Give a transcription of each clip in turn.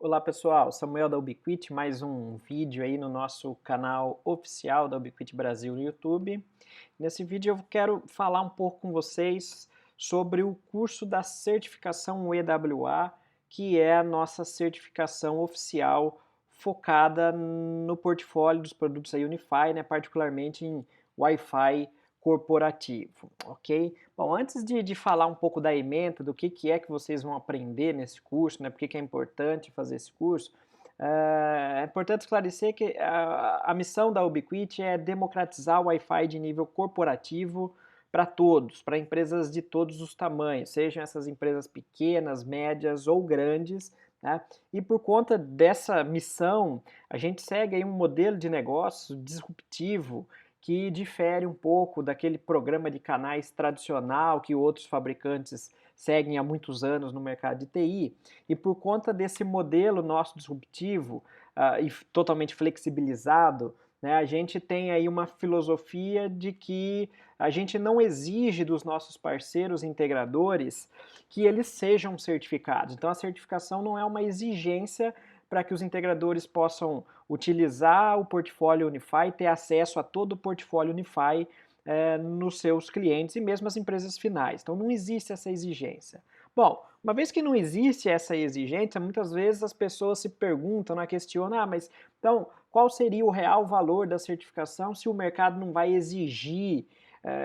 Olá pessoal, Samuel da Ubiquiti, mais um vídeo aí no nosso canal oficial da Ubiquiti Brasil no YouTube. Nesse vídeo eu quero falar um pouco com vocês sobre o curso da certificação EWA, que é a nossa certificação oficial focada no portfólio dos produtos da Unify, né, particularmente em Wi-Fi corporativo, ok? Bom, antes de falar um pouco da ementa, do que é que vocês vão aprender nesse curso, né, por que é importante fazer esse curso, é importante esclarecer que a missão da Ubiquiti é democratizar o Wi-Fi de nível corporativo para todos, para empresas de todos os tamanhos, sejam essas empresas pequenas, médias ou grandes, né? E por conta dessa missão, a gente segue aí um modelo de negócio disruptivo que difere um pouco daquele programa de canais tradicional que outros fabricantes seguem há muitos anos no mercado de TI, e por conta desse modelo nosso disruptivo e totalmente flexibilizado, né, a gente tem aí uma filosofia de que a gente não exige dos nossos parceiros integradores que eles sejam certificados. Então a certificação não é uma exigência para que os integradores possam utilizar o portfólio Unify, ter acesso a todo o portfólio Unify nos seus clientes e mesmo as empresas finais. Então não existe essa exigência. Bom, uma vez que não existe essa exigência, muitas vezes as pessoas se perguntam, né, questionam, mas então qual seria o real valor da certificação se o mercado não vai exigir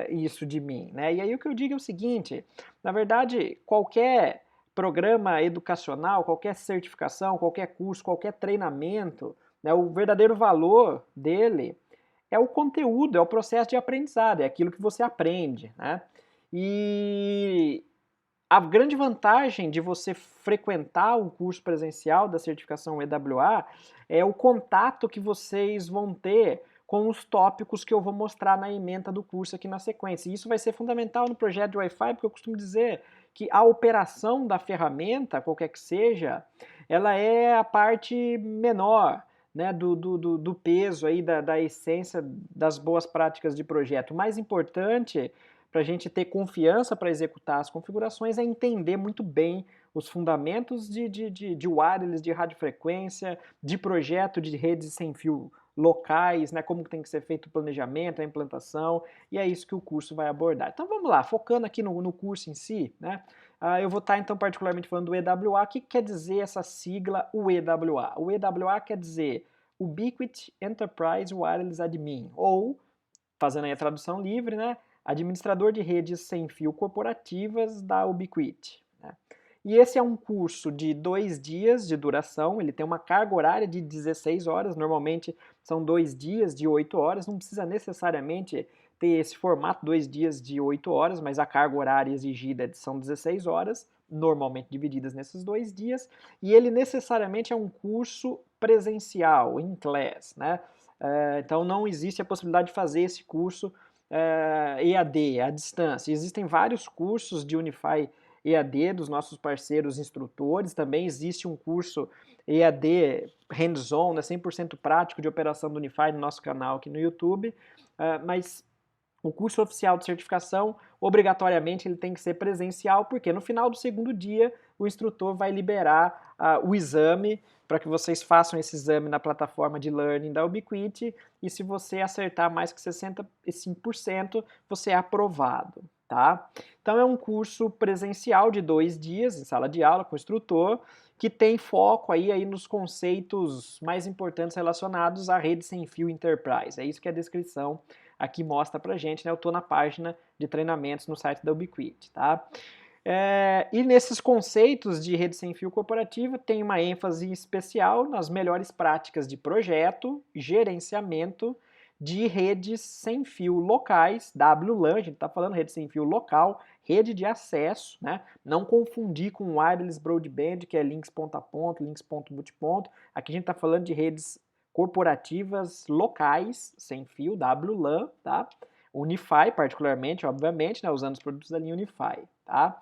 isso de mim, né? E aí o que eu digo é o seguinte, na verdade, qualquer programa educacional, qualquer certificação, qualquer curso, qualquer treinamento, né, o verdadeiro valor dele é o conteúdo, é o processo de aprendizado, é aquilo que você aprende, né? E a grande vantagem de você frequentar o curso presencial da certificação EWA é o contato que vocês vão ter com os tópicos que eu vou mostrar na ementa do curso aqui na sequência. E isso vai ser fundamental no projeto de Wi-Fi, porque eu costumo dizer que a operação da ferramenta, qualquer que seja, ela é a parte menor, né, do peso aí, da essência das boas práticas de projeto. O mais importante para a gente ter confiança para executar as configurações é entender muito bem os fundamentos de wireless, de radiofrequência, de projeto de redes sem fio locais, né, como tem que ser feito o planejamento, a implantação, e é isso que o curso vai abordar. Então vamos lá, focando aqui no curso em si, né, eu vou estar então particularmente falando do EWA. O que quer dizer essa sigla UEWA? O EWA quer dizer Ubiquiti Enterprise Wireless Admin, ou, fazendo aí a tradução livre, né, administrador de redes sem fio corporativas da Ubiquiti, né? E esse é um curso de 2 dias de duração, ele tem uma carga horária de 16 horas, normalmente são 2 dias de 8 horas, não precisa necessariamente ter esse formato, 2 dias de 8 horas, mas a carga horária exigida são 16 horas, normalmente divididas nesses 2 dias, e ele necessariamente é um curso presencial, em class, né? Então não existe a possibilidade de fazer esse curso EAD, à distância. Existem vários cursos de Unify EAD dos nossos parceiros instrutores, também existe um curso EAD hands-on, né, 100% prático de operação do Unify no nosso canal aqui no YouTube, mas o curso oficial de certificação, obrigatoriamente, ele tem que ser presencial, porque no final do segundo dia o instrutor vai liberar o exame para que vocês façam esse exame na plataforma de learning da Ubiquiti, e se você acertar mais que 65%, você é aprovado, tá? Então é um curso presencial de 2 dias, em sala de aula com o instrutor, que tem foco aí nos conceitos mais importantes relacionados à rede sem fio Enterprise. É isso que a descrição aqui mostra pra gente, né? Eu estou na página de treinamentos no site da Ubiquiti, tá? E nesses conceitos de rede sem fio corporativa tem uma ênfase especial nas melhores práticas de projeto, gerenciamento de redes sem fio locais, WLAN, a gente está falando rede sem fio local, rede de acesso, né? Não confundir com wireless broadband, que é links ponto a ponto, links ponto multiponto. Aqui a gente está falando de redes corporativas locais, sem fio, WLAN, tá? Unify, particularmente, obviamente, né, usando os produtos da linha Unify, tá?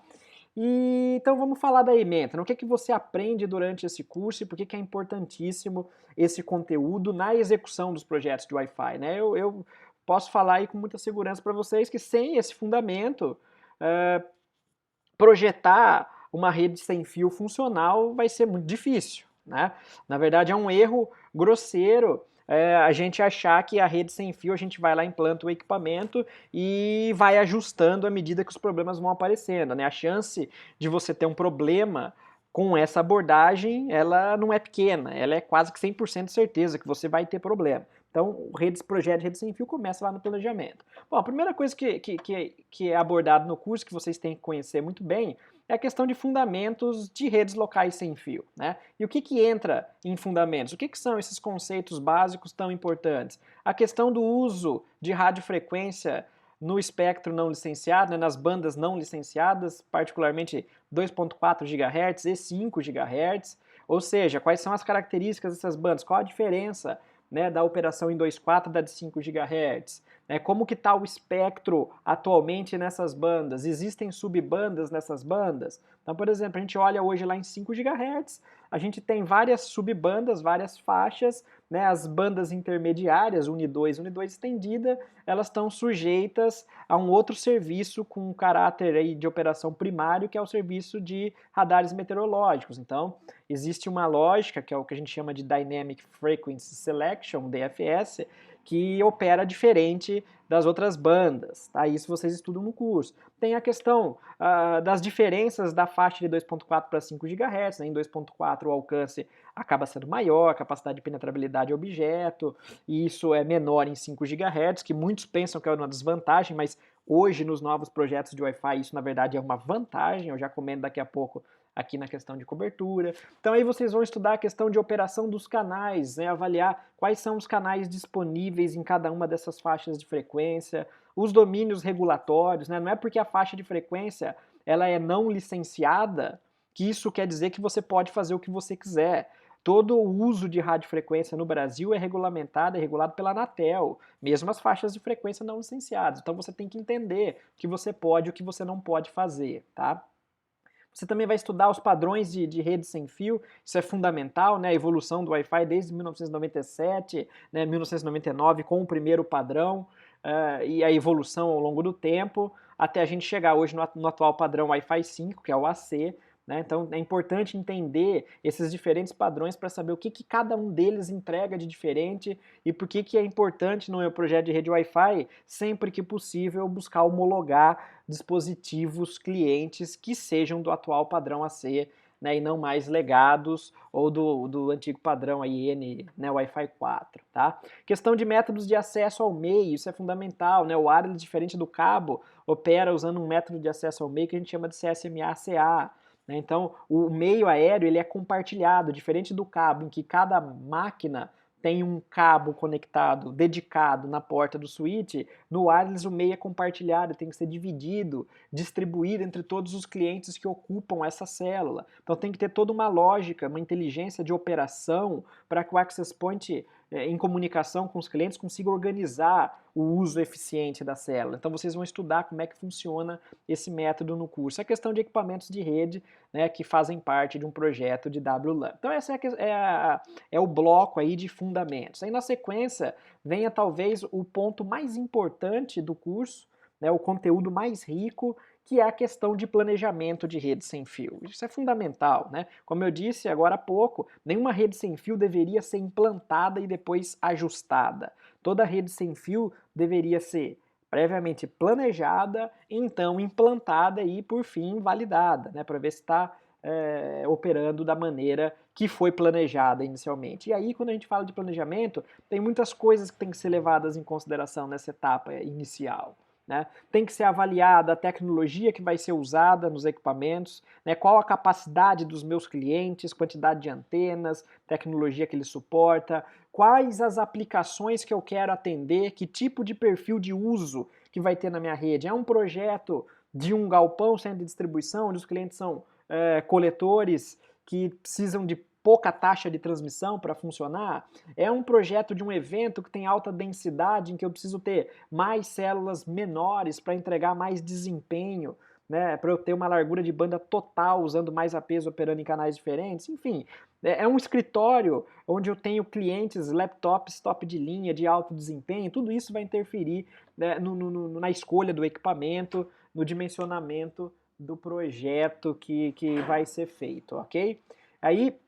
E então vamos falar da ementa, né? O que você aprende durante esse curso e por que é importantíssimo esse conteúdo na execução dos projetos de Wi-Fi, né? Eu posso falar aí com muita segurança para vocês que sem esse fundamento, projetar uma rede sem fio funcional vai ser muito difícil, né? Na verdade, é um erro grosseiro a gente achar que a rede sem fio, a gente vai lá, implanta o equipamento e vai ajustando à medida que os problemas vão aparecendo, né? A chance de você ter um problema com essa abordagem, ela não é pequena, ela é quase que 100% certeza que você vai ter problema. Então, o projeto de rede sem fio começa lá no planejamento. Bom, a primeira coisa que é abordado no curso, que vocês têm que conhecer muito bem, é a questão de fundamentos de redes locais sem fio, né? E o que entra em fundamentos? O que são esses conceitos básicos tão importantes? A questão do uso de radiofrequência no espectro não licenciado, né, nas bandas não licenciadas, particularmente 2.4 GHz e 5 GHz, ou seja, quais são as características dessas bandas, qual a diferença, né, da operação em 2.4 da de 5 GHz, né, como que está o espectro atualmente nessas bandas, existem subbandas nessas bandas? Então, por exemplo, a gente olha hoje lá em 5 GHz, a gente tem várias subbandas, várias faixas, né, as bandas intermediárias, Uni 2 estendida, elas estão sujeitas a um outro serviço com caráter aí de operação primário, que é o serviço de radares meteorológicos. Então, existe uma lógica, que é o que a gente chama de Dynamic Frequency Selection, DFS, que opera diferente das outras bandas, tá? Isso vocês estudam no curso. Tem a questão das diferenças da faixa de 2.4 para 5 GHz, né? Em 2.4 o alcance acaba sendo maior, a capacidade de penetrabilidade ao objeto, e isso é menor em 5 GHz, que muitos pensam que é uma desvantagem, mas hoje nos novos projetos de Wi-Fi isso na verdade é uma vantagem, eu já comento daqui a pouco aqui na questão de cobertura. Então aí vocês vão estudar a questão de operação dos canais, né, avaliar quais são os canais disponíveis em cada uma dessas faixas de frequência, os domínios regulatórios, né, não é porque a faixa de frequência ela é não licenciada que isso quer dizer que você pode fazer o que você quiser. Todo o uso de radiofrequência no Brasil é regulamentado, é regulado pela Anatel, mesmo as faixas de frequência não licenciadas. Então você tem que entender o que você pode e o que você não pode fazer, tá? Você também vai estudar os padrões de rede sem fio, isso é fundamental, né? A evolução do Wi-Fi desde 1997, né? 1999 com o primeiro padrão, e a evolução ao longo do tempo, até a gente chegar hoje no atual padrão Wi-Fi 5, que é o AC, né? Então é importante entender esses diferentes padrões para saber o que cada um deles entrega de diferente e por que é importante no meu projeto de rede Wi-Fi, sempre que possível, buscar homologar dispositivos clientes que sejam do atual padrão AC, né, e não mais legados ou do antigo padrão aí, N, né, Wi-Fi 4, tá? Questão de métodos de acesso ao meio, isso é fundamental, né? O wireless, diferente do cabo, opera usando um método de acesso ao meio que a gente chama de CSMA-CA. Né? Então, o meio aéreo ele é compartilhado, diferente do cabo, em que cada máquina tem um cabo conectado, dedicado na porta do switch, no wireless o meio é compartilhado, tem que ser dividido, distribuído entre todos os clientes que ocupam essa célula. Então tem que ter toda uma lógica, uma inteligência de operação para que o access point em comunicação com os clientes consiga organizar o uso eficiente da célula. Então vocês vão estudar como é que funciona esse método no curso. É questão de equipamentos de rede, né, que fazem parte de um projeto de WLAN. Então esse é o bloco aí de fundamentos. Aí na sequência venha talvez o ponto mais importante do curso, né, o conteúdo mais rico, que é a questão de planejamento de rede sem fio. Isso é fundamental, né? Como eu disse agora há pouco, nenhuma rede sem fio deveria ser implantada e depois ajustada. Toda rede sem fio deveria ser previamente planejada, então implantada e, por fim, validada, né? Para ver se está operando da maneira que foi planejada inicialmente. E aí, quando a gente fala de planejamento, tem muitas coisas que têm que ser levadas em consideração nessa etapa inicial. Né? Tem que ser avaliada a tecnologia que vai ser usada nos equipamentos, né? Qual a capacidade dos meus clientes, quantidade de antenas, tecnologia que ele suporta, quais as aplicações que eu quero atender, que tipo de perfil de uso que vai ter na minha rede. É um projeto de um galpão, centro de distribuição, onde os clientes são coletores que precisam de pouca taxa de transmissão para funcionar? É um projeto de um evento que tem alta densidade, em que eu preciso ter mais células menores para entregar mais desempenho, né, para eu ter uma largura de banda total, usando mais APs operando em canais diferentes? Enfim, é um escritório onde eu tenho clientes, laptops top de linha, de alto desempenho, tudo isso vai interferir, né, na escolha do equipamento, no dimensionamento do projeto que vai ser feito, ok? Aí,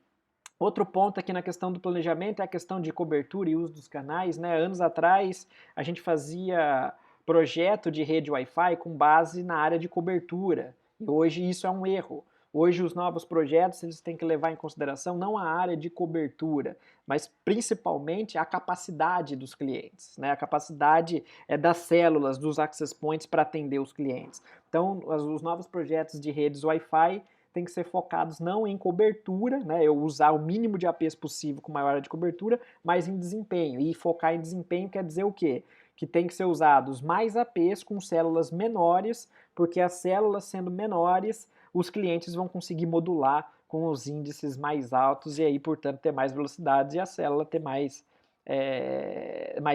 Outro ponto aqui na questão do planejamento é a questão de cobertura e uso dos canais, né? Anos atrás a gente fazia projeto de rede Wi-Fi com base na área de cobertura. E hoje isso é um erro. Hoje os novos projetos eles têm que levar em consideração não a área de cobertura, mas principalmente a capacidade dos clientes, né? A capacidade das células, dos access points para atender os clientes. Então, os novos projetos de redes Wi-Fi tem que ser focados não em cobertura, né, eu usar o mínimo de APs possível com maior área de cobertura, mas em desempenho. E focar em desempenho quer dizer o quê? Que tem que ser usados mais APs com células menores, porque as células sendo menores, os clientes vão conseguir modular com os índices mais altos e aí, portanto, ter mais velocidade e a célula ter mais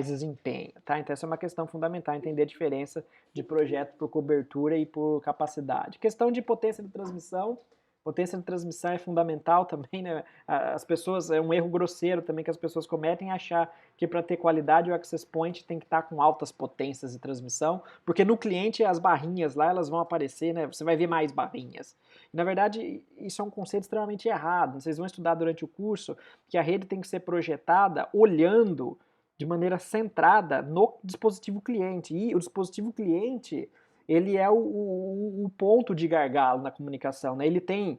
desempenho. Tá? Então, essa é uma questão fundamental, entender a diferença de projeto por cobertura e por capacidade. Questão de potência de transmissão. Potência de transmissão é fundamental também, né? As pessoas, é um erro grosseiro também que as pessoas cometem achar que para ter qualidade o access point tem que estar com altas potências de transmissão, porque no cliente as barrinhas lá elas vão aparecer, né? Você vai ver mais barrinhas. E, na verdade, isso é um conceito extremamente errado. Vocês vão estudar durante o curso que a rede tem que ser projetada olhando de maneira centrada no dispositivo cliente. E o dispositivo cliente, ele é o ponto de gargalo na comunicação, né? Ele tem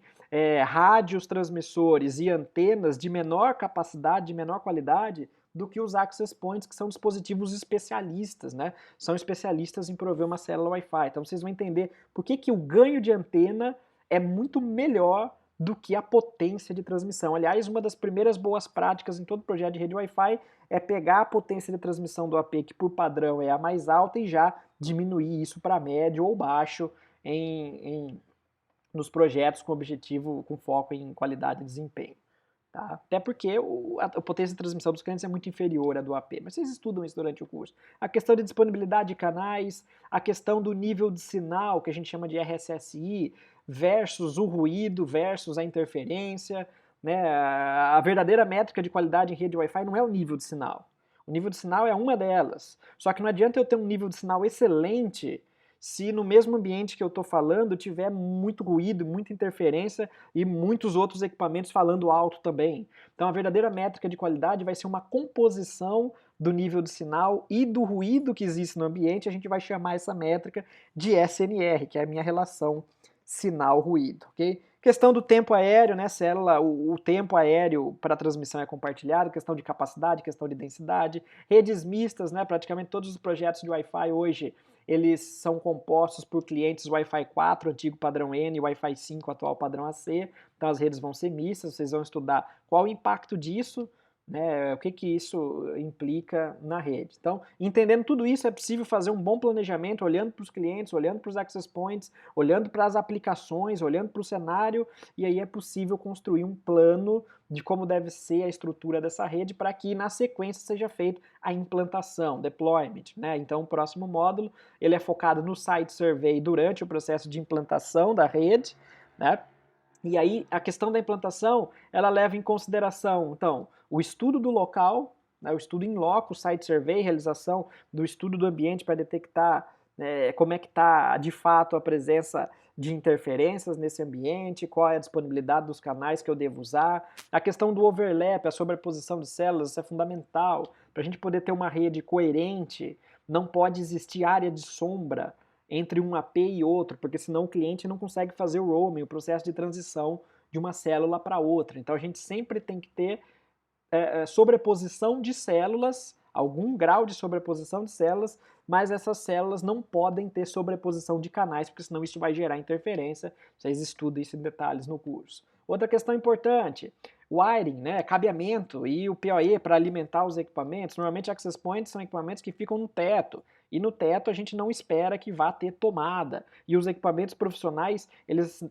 rádios, transmissores e antenas de menor capacidade, de menor qualidade do que os access points, que são dispositivos especialistas, né? São especialistas em prover uma célula Wi-Fi. Então vocês vão entender por que o ganho de antena é muito melhor do que a potência de transmissão. Aliás, uma das primeiras boas práticas em todo projeto de rede Wi-Fi é pegar a potência de transmissão do AP, que por padrão é a mais alta, e já diminuir isso para médio ou baixo nos projetos com objetivo, com foco em qualidade e desempenho. Tá? Até porque a potência de transmissão dos clientes é muito inferior à do AP, mas vocês estudam isso durante o curso. A questão de disponibilidade de canais, a questão do nível de sinal, que a gente chama de RSSI, versus o ruído, versus a interferência. Né? A verdadeira métrica de qualidade em rede Wi-Fi não é o nível de sinal. O nível de sinal é uma delas. Só que não adianta eu ter um nível de sinal excelente se no mesmo ambiente que eu estou falando tiver muito ruído, muita interferência e muitos outros equipamentos falando alto também. Então a verdadeira métrica de qualidade vai ser uma composição do nível de sinal e do ruído que existe no ambiente. A gente vai chamar essa métrica de SNR, que é a minha relação sinal-ruído, ok? Questão do tempo aéreo, né, célula, o tempo aéreo para transmissão é compartilhado, questão de capacidade, questão de densidade, redes mistas, né, praticamente todos os projetos de Wi-Fi hoje, eles são compostos por clientes Wi-Fi 4, antigo padrão N, Wi-Fi 5, atual padrão AC, então as redes vão ser mistas, vocês vão estudar qual o impacto disso, né, o que isso implica na rede. Então, entendendo tudo isso, é possível fazer um bom planejamento, olhando para os clientes, olhando para os access points, olhando para as aplicações, olhando para o cenário, e aí é possível construir um plano de como deve ser a estrutura dessa rede para que na sequência seja feita a implantação, deployment, né? Então, o próximo módulo, ele é focado no site survey durante o processo de implantação da rede, né? E aí a questão da implantação, ela leva em consideração, então, o estudo do local, né, o estudo em loco, o site survey, realização do estudo do ambiente para detectar como é que está de fato a presença de interferências nesse ambiente, qual é a disponibilidade dos canais que eu devo usar. A questão do overlap, a sobreposição de células, isso é fundamental. Para a gente poder ter uma rede coerente, não pode existir área de sombra entre um AP e outro, porque senão o cliente não consegue fazer o roaming, o processo de transição de uma célula para outra. Então a gente sempre tem que ter sobreposição de células, algum grau de sobreposição de células, mas essas células não podem ter sobreposição de canais, porque senão isso vai gerar interferência. Vocês estudam isso em detalhes no curso. Outra questão importante, wiring, né, cabeamento e o PoE para alimentar os equipamentos. Normalmente access points são equipamentos que ficam no teto, e no teto a gente não espera que vá ter tomada. E os equipamentos profissionais, eles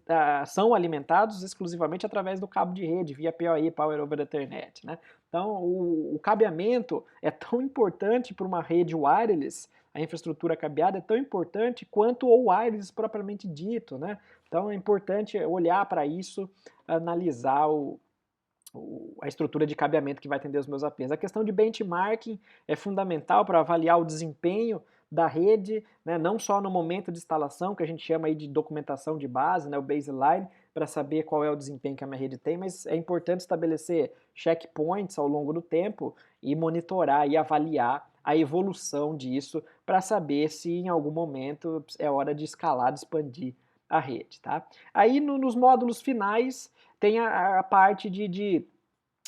são alimentados exclusivamente através do cabo de rede, via PoE, Power over Ethernet, né? Então, o cabeamento é tão importante para uma rede wireless, a infraestrutura cabeada é tão importante quanto o wireless propriamente dito, né? Então, é importante olhar para isso, analisar a estrutura de cabeamento que vai atender os meus APs. A questão de benchmarking é fundamental para avaliar o desempenho da rede, né, não só no momento de instalação, que a gente chama aí de documentação de base, né, o baseline, para saber qual é o desempenho que a minha rede tem, mas é importante estabelecer checkpoints ao longo do tempo e monitorar e avaliar a evolução disso para saber se em algum momento é hora de escalar, de expandir a rede, tá? Aí nos módulos finais tem a parte de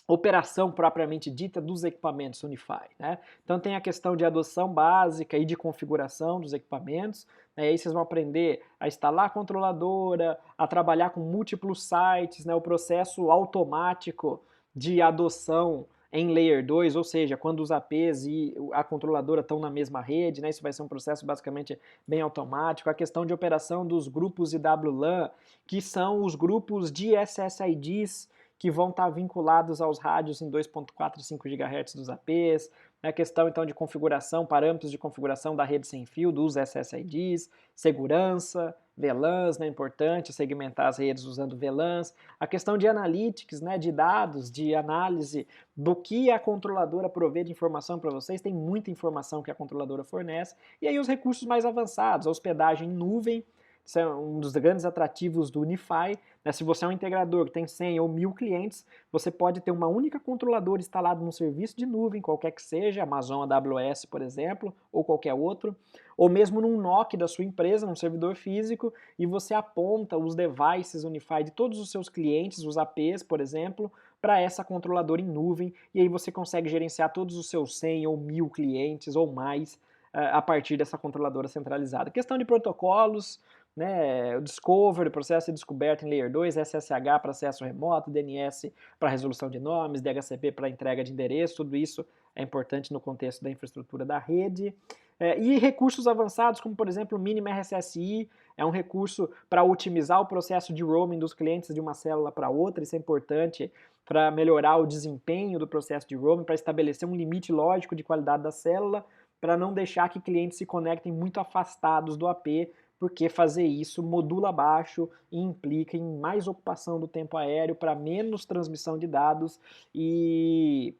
operação propriamente dita dos equipamentos Unify, né? Então tem a questão de adoção básica e de configuração dos equipamentos, né? Aí vocês vão aprender a instalar a controladora, a trabalhar com múltiplos sites, né? O processo automático de adoção em Layer 2, ou seja, quando os APs e a controladora estão na mesma rede, né? Isso vai ser um processo basicamente bem automático. A questão de operação dos grupos IWLAN, que são os grupos de SSIDs que vão estar vinculados aos rádios em 2.4 e 5 GHz dos APs, a questão então de configuração, parâmetros de configuração da rede sem fio, dos SSIDs, segurança, VLANs, né, importante segmentar as redes usando VLANs, a questão de analytics, né, de dados, de análise do que a controladora provê de informação para vocês, tem muita informação que a controladora fornece, e aí os recursos mais avançados, a hospedagem em nuvem, isso é um dos grandes atrativos do Unify, né? Se você é um integrador que tem 100 ou 1000 clientes, você pode ter uma única controladora instalada num serviço de nuvem, qualquer que seja, Amazon AWS, por exemplo, ou qualquer outro, ou mesmo num NOC da sua empresa, num servidor físico, e você aponta os devices Unify de todos os seus clientes, os APs, por exemplo, para essa controladora em nuvem, e aí você consegue gerenciar todos os seus 100 ou 1000 clientes ou mais a partir dessa controladora centralizada. Questão de protocolos, né, o Discovery, processo de descoberta em Layer 2, SSH para acesso remoto, DNS para resolução de nomes, DHCP para entrega de endereço, tudo isso é importante no contexto da infraestrutura da rede. E recursos avançados, como por exemplo o Minima RSSI, é um recurso para otimizar o processo de roaming dos clientes de uma célula para outra, isso é importante para melhorar o desempenho do processo de roaming, para estabelecer um limite lógico de qualidade da célula, para não deixar que clientes se conectem muito afastados do AP, porque fazer isso modula baixo e implica em mais ocupação do tempo aéreo para menos transmissão de dados e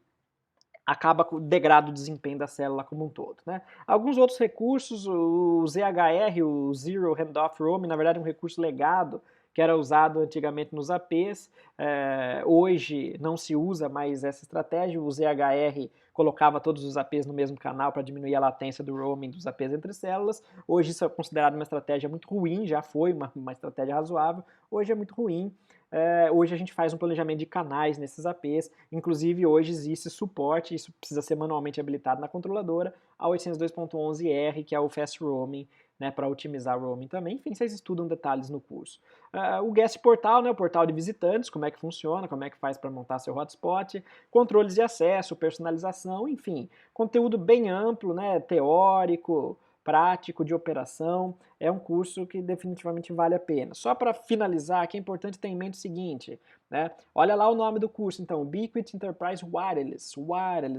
acaba com o degrado do desempenho da célula como um todo, né? Alguns outros recursos, o ZHR, o Zero Handoff Roaming, na verdade é um recurso legado que era usado antigamente nos APs, hoje não se usa mais essa estratégia, o ZHR colocava todos os APs no mesmo canal para diminuir a latência do roaming dos APs entre células, hoje isso é considerado uma estratégia muito ruim, já foi uma estratégia razoável, hoje é muito ruim. Hoje a gente faz um planejamento de canais nesses APs, inclusive hoje existe suporte, isso precisa ser manualmente habilitado na controladora, a 802.11r, que é o Fast Roaming, né, para otimizar o roaming também. Enfim, vocês estudam detalhes no curso. O Guest Portal, né, o portal de visitantes, como é que funciona, como é que faz para montar seu hotspot, controles de acesso, personalização, enfim, conteúdo bem amplo, né, teórico, prático, de operação. É um curso que definitivamente vale a pena. Só para finalizar, que é importante ter em mente o seguinte, né? Olha lá o nome do curso, então, Ubiquiti Enterprise Wireless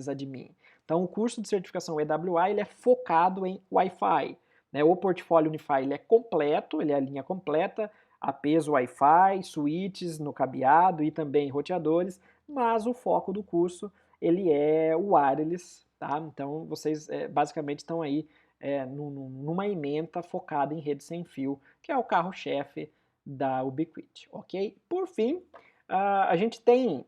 Admin. Então, o curso de certificação EWA ele é focado em Wi-Fi. Né? O portfólio Unify ele é completo, ele é a linha completa, APs Wi-Fi, switches no cabeado e também roteadores, mas o foco do curso ele é o wireless, tá? Então vocês basicamente estão aí numa ementa focada em rede sem fio, que é o carro-chefe da Ubiquiti, ok? Por fim, a gente tem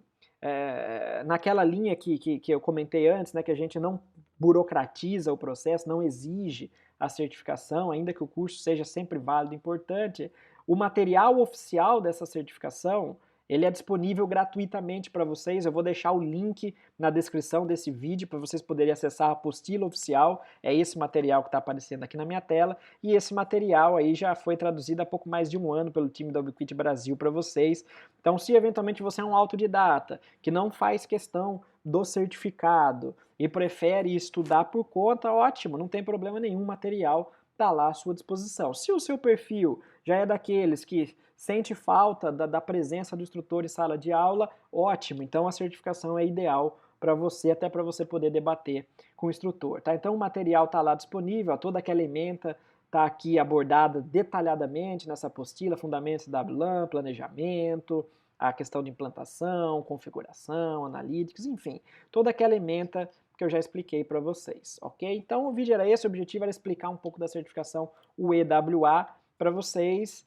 naquela linha que eu comentei antes, né, que a gente não burocratiza o processo, não exige a certificação, ainda que o curso seja sempre válido e importante, o material oficial dessa certificação ele é disponível gratuitamente para vocês. Eu vou deixar o link na descrição desse vídeo para vocês poderem acessar a apostila oficial. É esse material que está aparecendo aqui na minha tela. E esse material aí já foi traduzido há pouco mais de um ano pelo time da Ubiquiti Brasil para vocês. Então, se eventualmente você é um autodidata que não faz questão do certificado e prefere estudar por conta, ótimo, não tem problema nenhum, o material está lá à sua disposição. Se o seu perfil já é daqueles que sente falta da presença do instrutor em sala de aula, ótimo, então a certificação é ideal para você, até para você poder debater com o instrutor, tá? Então o material está lá disponível, toda aquela ementa está aqui abordada detalhadamente nessa apostila, fundamentos da WLAN, planejamento, a questão de implantação, configuração, analytics, enfim, toda aquela ementa que eu já expliquei para vocês, ok? Então o vídeo era esse, o objetivo era explicar um pouco da certificação UEWA para vocês,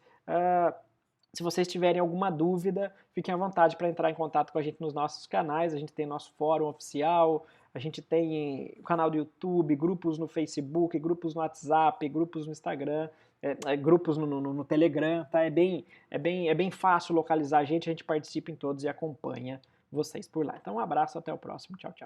Se vocês tiverem alguma dúvida, fiquem à vontade para entrar em contato com a gente nos nossos canais. A gente tem nosso fórum oficial, a gente tem o canal do YouTube, grupos no Facebook, grupos no WhatsApp, grupos no Instagram, grupos no Telegram, tá? É bem fácil localizar a gente participa em todos e acompanha vocês por lá. Então um abraço, até o próximo, tchau, tchau.